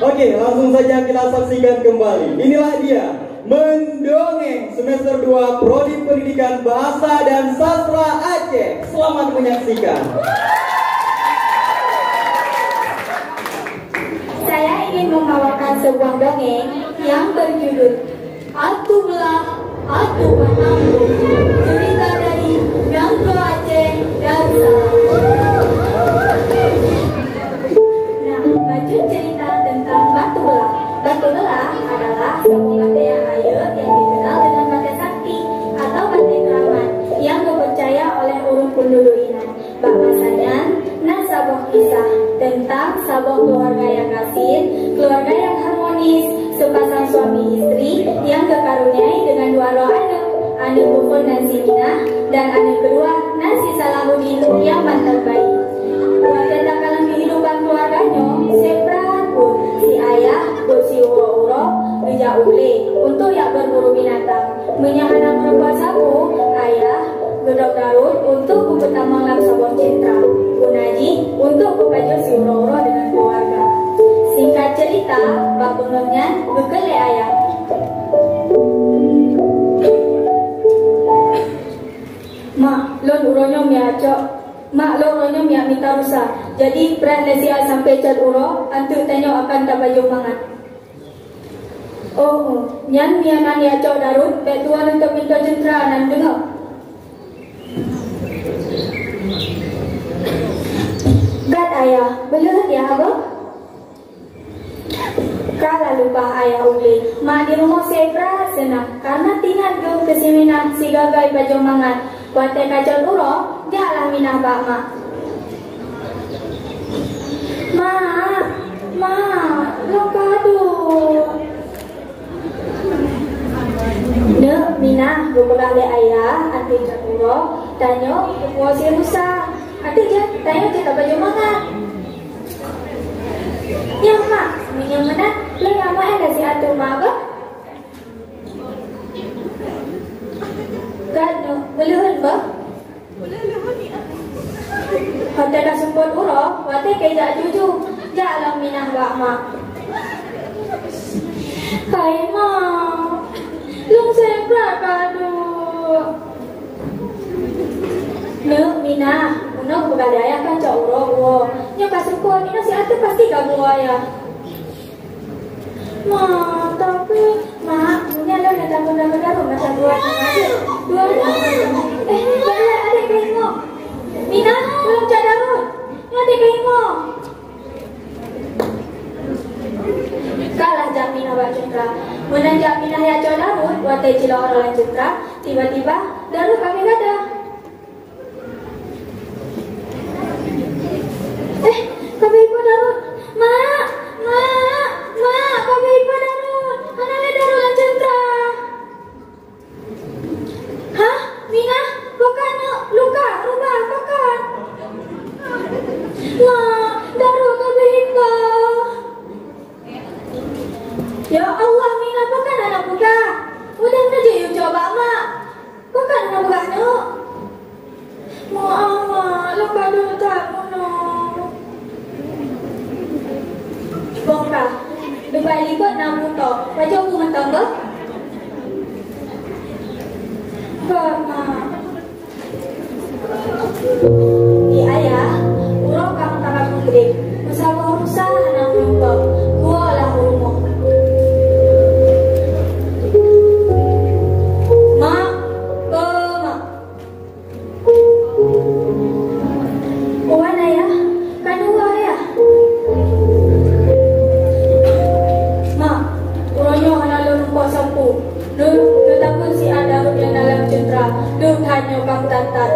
Oke, langsung saja kita saksikan kembali. Inilah dia, Mendongeng semester 2 Prodi Pendidikan Bahasa dan Sastra Aceh. Selamat menyaksikan. Saya ingin membawakan sebuah dongeng yang berjudul Atu Belah, Atu Panambung, cerita dari Ganggo Aceh Darussalam. Nah, baju cerita tentang batu belah. Batu belah adalah sebuah batu yang ayu yang dikenal dengan batu sakti atau batu keramat yang dipercaya oleh urung penduduk Inan. Bahwasanya nasabah kisah tentang sebuah keluarga yang kasih, keluarga yang harmonis, sepasang suami istri yang dikaruniai dengan dua roh anak Bufon dan si Minah, dan anak kedua Nasi Salahuddin yang mantan bayi. Tentang dalam kehidupan keluarganya, seberat pun si ayah si uro-uro bijak ule untuk yang berburu binatang, menyahana perempuan sapu ayah gedok Darut untuk pertama dalam sebuah cinta, Unaji untuk berbaju si uro-uro dengan keluarga. Singkat cerita, bakunurnya bekele ayah. Mak, lon uronyo miacok. Mak lo uronyo miak minta rusak. Jadi berat lesia sampai cat uro, antu tanya akan tak baju mangat. Oh, nyan mianan miacok Darut, betuan untuk minta jentera nan dengar. Gat ayah, belut ya abah? Kalau lupa ayah uli, mak di rumah sebra senang karena tinggal ke kesiminan si gagai baju mangat. Wate kacau uro, jalan minah bak mak. Mak, lo kadu. Nek minah beberapa le ayah, anti cat uro, tanya buku si rusa. Anti cat, tanya kita baju mangat. Yang mak, yang mana? Lo yang mau ada si atur mak apa? Kan, beluhun ba? Beluhun ya. Hotel dah semput uro, wate kejak jujur, jalan minah bak mak. Hai mak, lung sebra kadu. Nek minah, unak berkali ayah kan cak uro uo. Nyok kasupun, minah si atur pasti kamu ayah. Mak, tapi mak, ini ada yang tanggung-tanggung darum masa dua balik adik keingo. Mina, belum cak darun. Ini adik keingo. Kalah jak Mina buat cendera. Menanjak Mina ya cak darun, watai cila orang cendera. Tiba-tiba, darun kami gada. Kami ikut darun. Mak, kami ikut darun. Anaknya darun yang cendera. Hah? Mina? Bukan luka, rubah, bukan. Mak, darun kami ikut. Ya Allah, Mina, bukan anak buka. Udah aja yuk coba, Mak. Bukan anak buka, no. Mak, luka dulu tak, no. Bongkah. Depan lipat 60 tok. Baca aku mentambah. Mak. Di ayah, urok kamu kakak gede. Bersama urusan anak lupa. Gua lah rumah. Mak. Uwan ayah. Kan uwa ayah. Mak. Uronyo anak lupa sampu. Takut si ada yang dalam cendera. Duh hanya kamu tatat.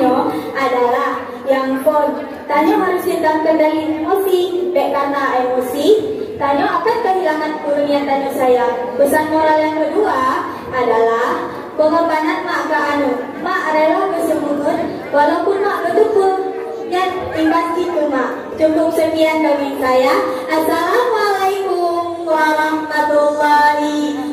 Tanyo adalah yang phone. Tanyo harus tentang kendali emosi. Karena emosi, Tanyo akan kehilangan kurnia Tanyo sayang. Pesan moral yang kedua adalah pengorbanan mak ke anu. Mak rela bersemungut walaupun mak betul yang imbas itu mak. Cukup sekian dari saya. Assalamualaikum warahmatullahi